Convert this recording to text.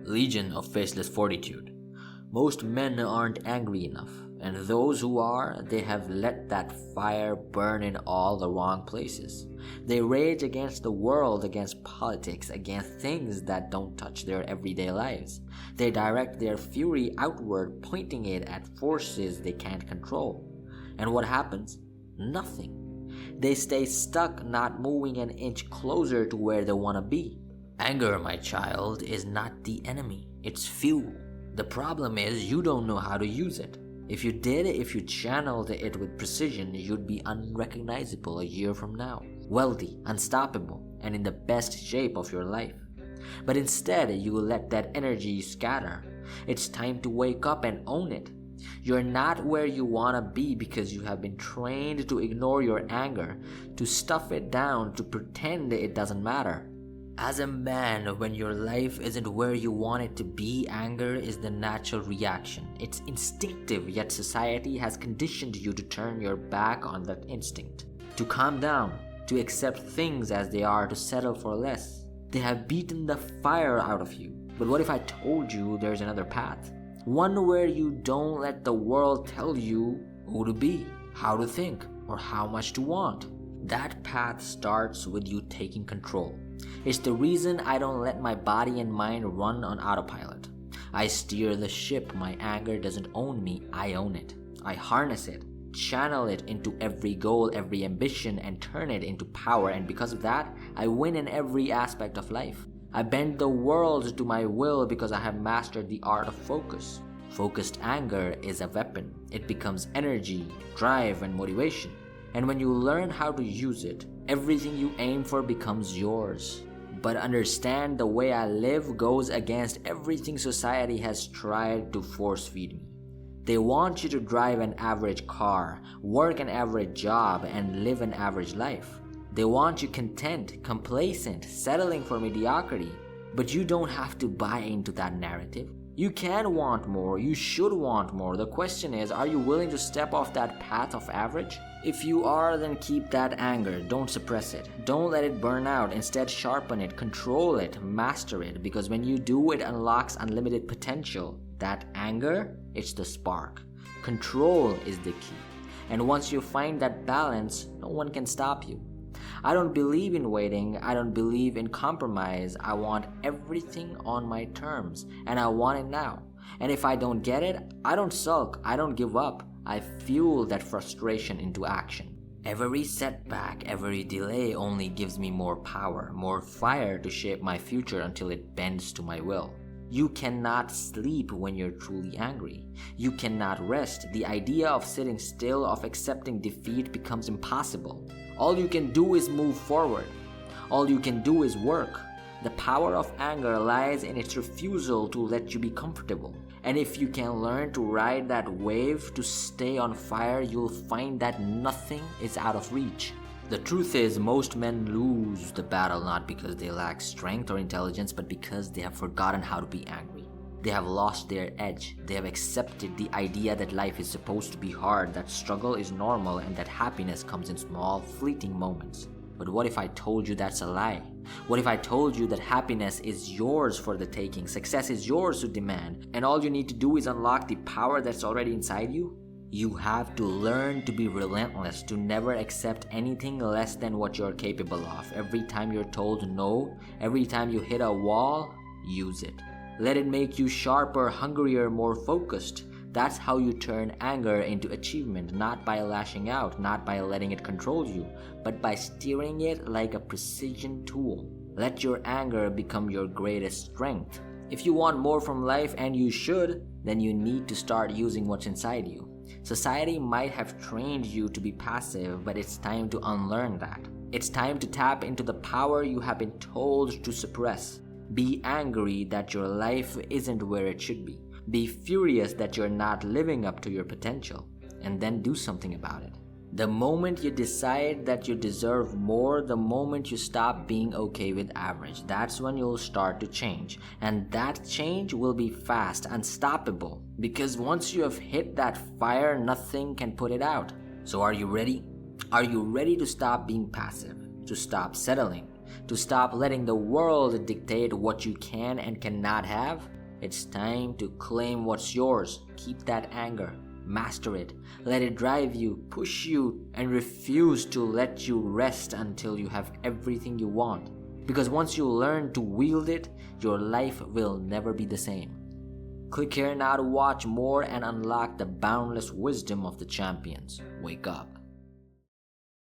Legion of Faceless Fortitude. Most men aren't angry enough, and those who are, they have let that fire burn in all the wrong places. They rage against the world, against politics, against things that don't touch their everyday lives. They direct their fury outward, pointing it at forces they can't control. And what happens? Nothing. They stay stuck, not moving an inch closer to where they want to be. Anger, my child, is not the enemy. It's fuel. The problem is you don't know how to use it. If you did, if you channeled it with precision, you'd be unrecognizable a year from now. Wealthy, unstoppable, and in the best shape of your life. But instead, you let that energy scatter. It's time to wake up and own it. You're not where you want to be because you have been trained to ignore your anger, to stuff it down, to pretend it doesn't matter. As a man, when your life isn't where you want it to be, anger is the natural reaction. It's instinctive, yet society has conditioned you to turn your back on that instinct. To calm down, to accept things as they are, to settle for less. They have beaten the fire out of you. But what if I told you there's another path? One where you don't let the world tell you who to be, how to think, or how much to want. That path starts with you taking control. It's the reason I don't let my body and mind run on autopilot. I steer the ship. My anger doesn't own me, I own it. I harness it, channel it into every goal, every ambition, and turn it into power, and because of that, I win in every aspect of life. I bend the world to my will because I have mastered the art of focus. Focused anger is a weapon. It becomes energy, drive, and motivation. And when you learn how to use it, everything you aim for becomes yours. But understand, the way I live goes against everything society has tried to force feed me. They want you to drive an average car, work an average job, and live an average life. They want you content, complacent, settling for mediocrity. But you don't have to buy into that narrative. You can want more, you should want more. The question is, are you willing to step off that path of average? If you are, then keep that anger, don't suppress it. Don't let it burn out, instead sharpen it, control it, master it, because when you do, it unlocks unlimited potential. That anger, it's the spark. Control is the key. And once you find that balance, no one can stop you. I don't believe in waiting, I don't believe in compromise. I want everything on my terms, and I want it now. And if I don't get it, I don't sulk, I don't give up. I fuel that frustration into action. Every setback, every delay only gives me more power, more fire to shape my future until it bends to my will. You cannot sleep when you're truly angry. You cannot rest. The idea of sitting still, of accepting defeat becomes impossible. All you can do is move forward. All you can do is work. The power of anger lies in its refusal to let you be comfortable. And if you can learn to ride that wave, to stay on fire, you'll find that nothing is out of reach. The truth is, most men lose the battle not because they lack strength or intelligence, but because they have forgotten how to be angry. They have lost their edge. They have accepted the idea that life is supposed to be hard, that struggle is normal, and that happiness comes in small, fleeting moments. But what if I told you that's a lie? What if I told you that happiness is yours for the taking, success is yours to demand, and all you need to do is unlock the power that's already inside you? You have to learn to be relentless, to never accept anything less than what you're capable of. Every time you're told no, every time you hit a wall, use it. Let it make you sharper, hungrier, more focused. That's how you turn anger into achievement, not by lashing out, not by letting it control you, but by steering it like a precision tool. Let your anger become your greatest strength. If you want more from life, and you should, then you need to start using what's inside you. Society might have trained you to be passive, but it's time to unlearn that. It's time to tap into the power you have been told to suppress. Be angry that your life isn't where it should be. Be furious that you're not living up to your potential, and then do something about it. The moment you decide that you deserve more, the moment you stop being okay with average, that's when you'll start to change. And that change will be fast, unstoppable, because once you have hit that fire, nothing can put it out. So are you ready? Are you ready to stop being passive, to stop settling, To stop letting the world dictate what you can and cannot have. It's time to claim what's yours. Keep that anger. Master it. Let it drive you, push you, and refuse to let you rest until you have everything you want. Because once you learn to wield it, your life will never be the same. Click here now to watch more and unlock the boundless wisdom of the champions. Wake up.